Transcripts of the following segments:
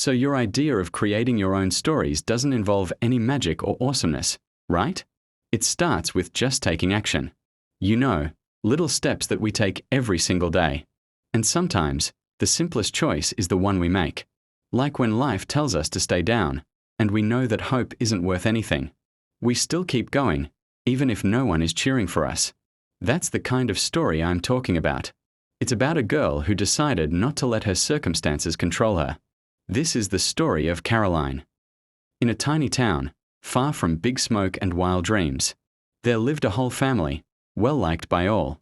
So your idea of creating your own stories doesn't involve any magic or awesomeness, right? It starts with just taking action. You know, little steps that we take every single day. And sometimes, the simplest choice is the one we make. Like when life tells us to stay down, and we know that hope isn't worth anything. We still keep going, even if no one is cheering for us. That's the kind of story I'm talking about. It's about a girl who decided not to let her circumstances control her. This is the story of Caroline. In a tiny town, far from big smoke and wild dreams, there lived a whole family, well-liked by all.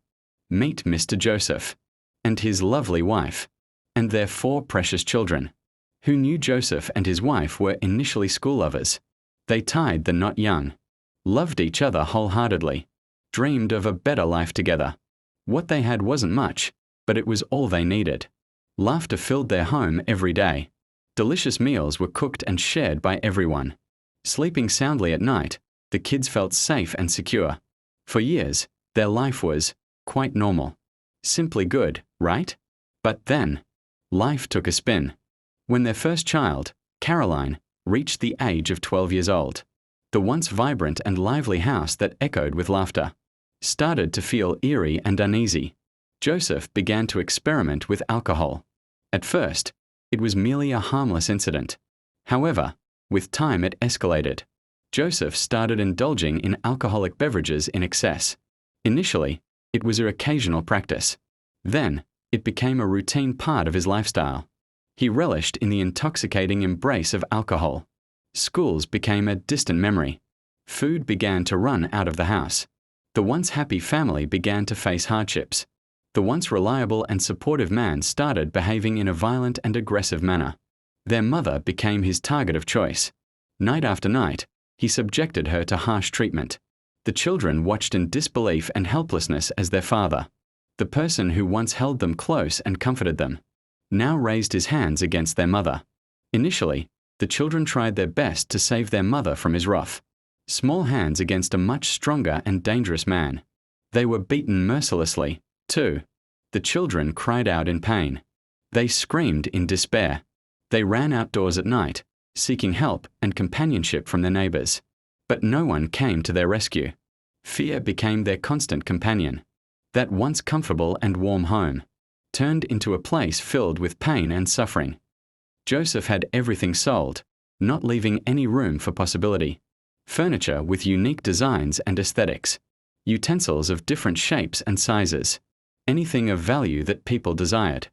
Meet Mr. Joseph, and his lovely wife, and their 4 precious children. Who knew Joseph and his wife were initially school lovers. They tied the knot young, loved each other wholeheartedly, dreamed of a better life together. What they had wasn't much, but it was all they needed. Laughter filled their home every day. Delicious meals were cooked and shared by everyone. Sleeping soundly at night, the kids felt safe and secure. For years, their life was quite normal. Simply good, right? But then, life took a spin. When their first child, Caroline, reached the age of 12 years old, the once vibrant and lively house that echoed with laughter started to feel eerie and uneasy. Joseph began to experiment with alcohol. At first, it was merely a harmless incident. However, with time it escalated. Joseph started indulging in alcoholic beverages in excess. Initially, it was an occasional practice. Then, it became a routine part of his lifestyle. He relished in the intoxicating embrace of alcohol. Schools became a distant memory. Food began to run out of the house. The once happy family began to face hardships. The once reliable and supportive man started behaving in a violent and aggressive manner. Their mother became his target of choice. Night after night, he subjected her to harsh treatment. The children watched in disbelief and helplessness as their father, the person who once held them close and comforted them, now raised his hands against their mother. Initially, the children tried their best to save their mother from his wrath. Small hands against a much stronger and dangerous man. They were beaten mercilessly, too. The children cried out in pain. They screamed in despair. They ran outdoors at night, seeking help and companionship from their neighbors. But no one came to their rescue. Fear became their constant companion. That once comfortable and warm home turned into a place filled with pain and suffering. Joseph had everything sold, not leaving any room for possibility. Furniture with unique designs and aesthetics. Utensils of different shapes and sizes. Anything of value that people desired.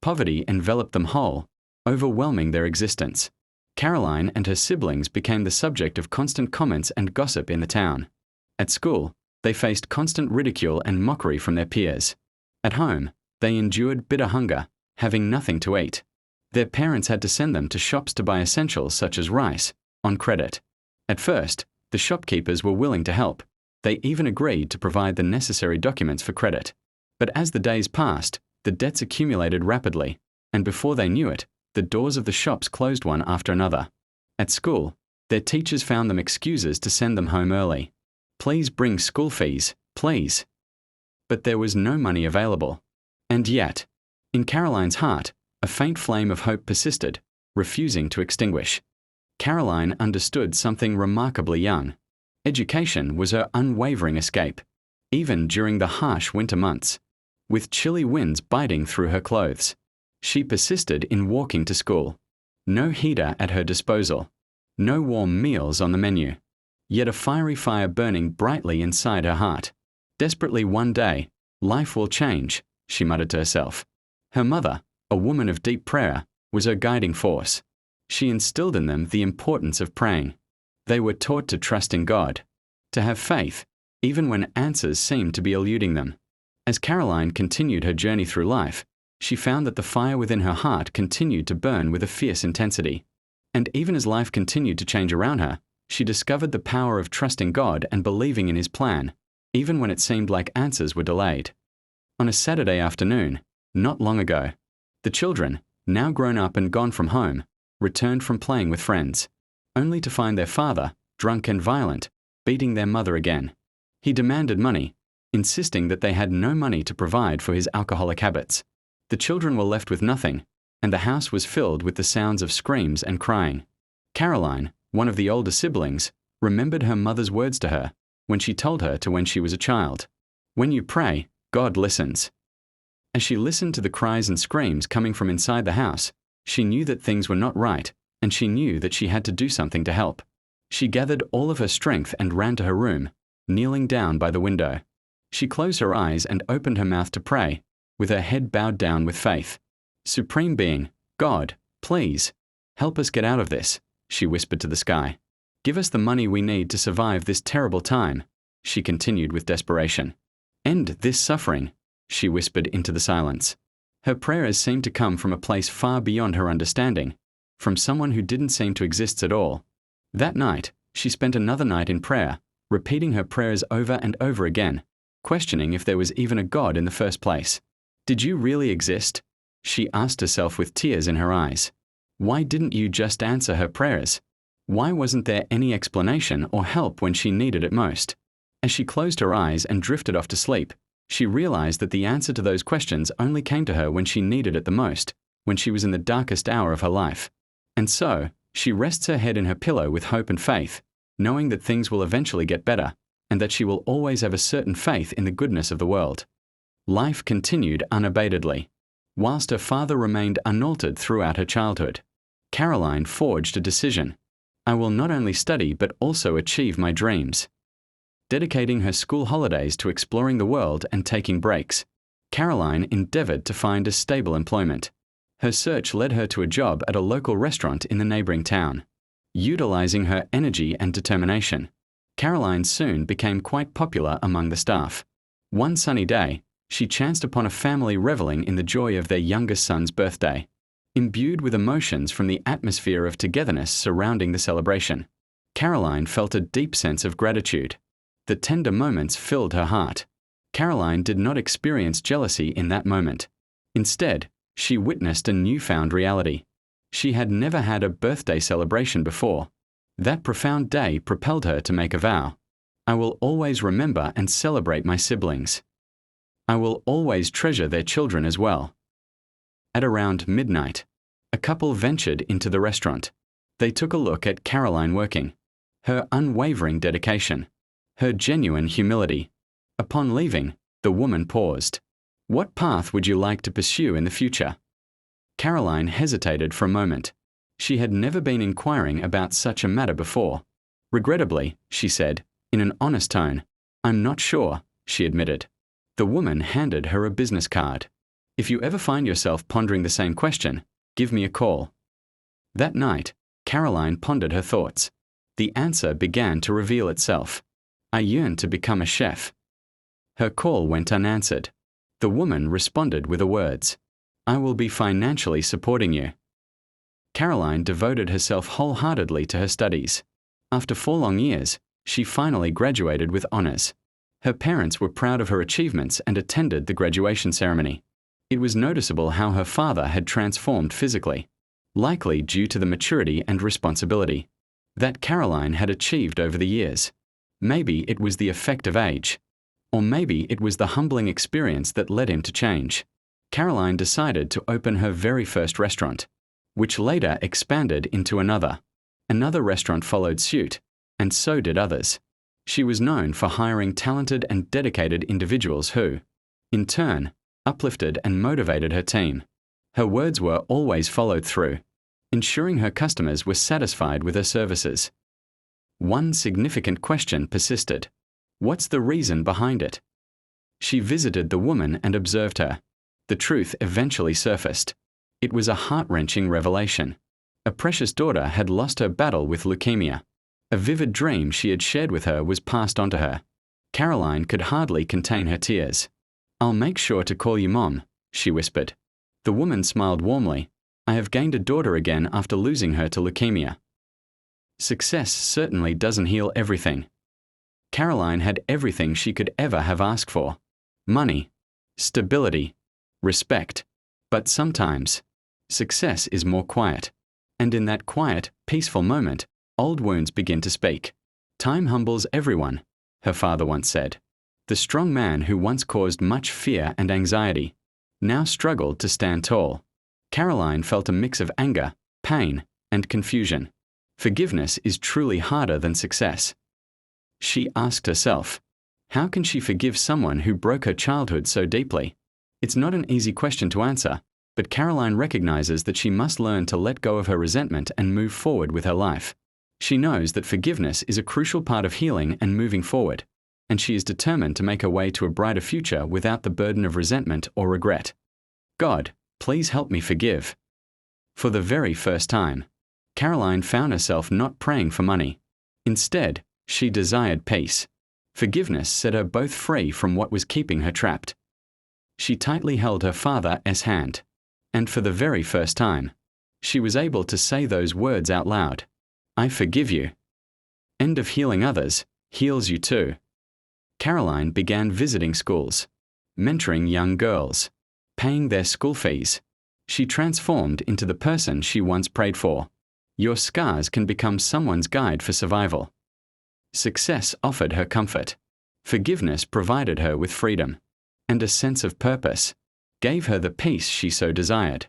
Poverty enveloped them whole, overwhelming their existence. Caroline and her siblings became the subject of constant comments and gossip in the town. At school, they faced constant ridicule and mockery from their peers. At home, they endured bitter hunger, having nothing to eat. Their parents had to send them to shops to buy essentials such as rice, on credit. At first, the shopkeepers were willing to help. They even agreed to provide the necessary documents for credit. But as the days passed, the debts accumulated rapidly, and before they knew it, the doors of the shops closed one after another. At school, their teachers found them excuses to send them home early. Please bring school fees, please. But there was no money available. And yet, in Caroline's heart, a faint flame of hope persisted, refusing to extinguish. Caroline understood something remarkably young. Education was her unwavering escape, even during the harsh winter months. With chilly winds biting through her clothes, she persisted in walking to school. No heater at her disposal, no warm meals on the menu, yet a fiery fire burning brightly inside her heart. Desperately one day, life will change, she muttered to herself. Her mother, a woman of deep prayer, was her guiding force. She instilled in them the importance of praying. They were taught to trust in God, to have faith, even when answers seemed to be eluding them. As Caroline continued her journey through life, she found that the fire within her heart continued to burn with a fierce intensity. And even as life continued to change around her, she discovered the power of trusting God and believing in His plan, even when it seemed like answers were delayed. On a Saturday afternoon, not long ago, the children, now grown up and gone from home, returned from playing with friends, only to find their father, drunk and violent, beating their mother again. He demanded money, insisting that they had no money to provide for his alcoholic habits. The children were left with nothing, and the house was filled with the sounds of screams and crying. Caroline, one of the older siblings, remembered her mother's words to her when she told her to when she was a child. When you pray, God listens. As she listened to the cries and screams coming from inside the house, she knew that things were not right, and she knew that she had to do something to help. She gathered all of her strength and ran to her room, kneeling down by the window. She closed her eyes and opened her mouth to pray, with her head bowed down with faith. Supreme Being, God, please, help us get out of this, she whispered to the sky. Give us the money we need to survive this terrible time, she continued with desperation. End this suffering, she whispered into the silence. Her prayers seemed to come from a place far beyond her understanding, from someone who didn't seem to exist at all. That night, she spent another night in prayer, repeating her prayers over and over again, questioning if there was even a God in the first place. Did you really exist? She asked herself with tears in her eyes. Why didn't you just answer her prayers? Why wasn't there any explanation or help when she needed it most? As she closed her eyes and drifted off to sleep, she realized that the answer to those questions only came to her when she needed it the most, when she was in the darkest hour of her life. And so, she rests her head in her pillow with hope and faith, knowing that things will eventually get better, and that she will always have a certain faith in the goodness of the world. Life continued unabatedly. Whilst her father remained unaltered throughout her childhood, Caroline forged a decision. I will not only study but also achieve my dreams. Dedicating her school holidays to exploring the world and taking breaks, Caroline endeavored to find a stable employment. Her search led her to a job at a local restaurant in the neighboring town. Utilizing her energy and determination, Caroline soon became quite popular among the staff. One sunny day, she chanced upon a family reveling in the joy of their youngest son's birthday. Imbued with emotions from the atmosphere of togetherness surrounding the celebration, Caroline felt a deep sense of gratitude. The tender moments filled her heart. Caroline did not experience jealousy in that moment. Instead, she witnessed a newfound reality. She had never had a birthday celebration before. That profound day propelled her to make a vow. I will always remember and celebrate my siblings. I will always treasure their children as well. At around midnight, a couple ventured into the restaurant. They took a look at Caroline working. Her unwavering dedication. Her genuine humility. Upon leaving, the woman paused. What path would you like to pursue in the future? Caroline hesitated for a moment. She had never been inquiring about such a matter before. Regrettably, she said, in an honest tone, I'm not sure, she admitted. The woman handed her a business card. If you ever find yourself pondering the same question, give me a call. That night, Caroline pondered her thoughts. The answer began to reveal itself. I yearned to become a chef. Her call went unanswered. The woman responded with the words, I will be financially supporting you. Caroline devoted herself wholeheartedly to her studies. After 4 long years, she finally graduated with honors. Her parents were proud of her achievements and attended the graduation ceremony. It was noticeable how her father had transformed physically, likely due to the maturity and responsibility that Caroline had achieved over the years. Maybe it was the effect of age. Or maybe it was the humbling experience that led him to change. Caroline decided to open her very first restaurant, which later expanded into another. Another restaurant followed suit, and so did others. She was known for hiring talented and dedicated individuals who, in turn, uplifted and motivated her team. Her words were always followed through, ensuring her customers were satisfied with her services. One significant question persisted. What's the reason behind it? She visited the woman and observed her. The truth eventually surfaced. It was a heart-wrenching revelation. A precious daughter had lost her battle with leukemia. A vivid dream she had shared with her was passed on to her. Caroline could hardly contain her tears. I'll make sure to call you Mom, she whispered. The woman smiled warmly. I have gained a daughter again after losing her to leukemia. Success certainly doesn't heal everything. Caroline had everything she could ever have asked for. Money, stability, respect. But sometimes, success is more quiet. And in that quiet, peaceful moment, old wounds begin to speak. Time humbles everyone, her father once said. The strong man who once caused much fear and anxiety now struggled to stand tall. Caroline felt a mix of anger, pain, and confusion. Forgiveness is truly harder than success. She asked herself, how can she forgive someone who broke her childhood so deeply? It's not an easy question to answer, but Caroline recognizes that she must learn to let go of her resentment and move forward with her life. She knows that forgiveness is a crucial part of healing and moving forward, and she is determined to make her way to a brighter future without the burden of resentment or regret. God, please help me forgive. For the very first time, Caroline found herself not praying for money. Instead, she desired peace. Forgiveness set her both free from what was keeping her trapped. She tightly held her father's hand, and for the very first time, she was able to say those words out loud. I forgive you. End of healing others heals you too. Caroline began visiting schools, mentoring young girls, paying their school fees. She transformed into the person she once prayed for. Your scars can become someone's guide for survival. Success offered her comfort. Forgiveness provided her with freedom, and a sense of purpose gave her the peace she so desired.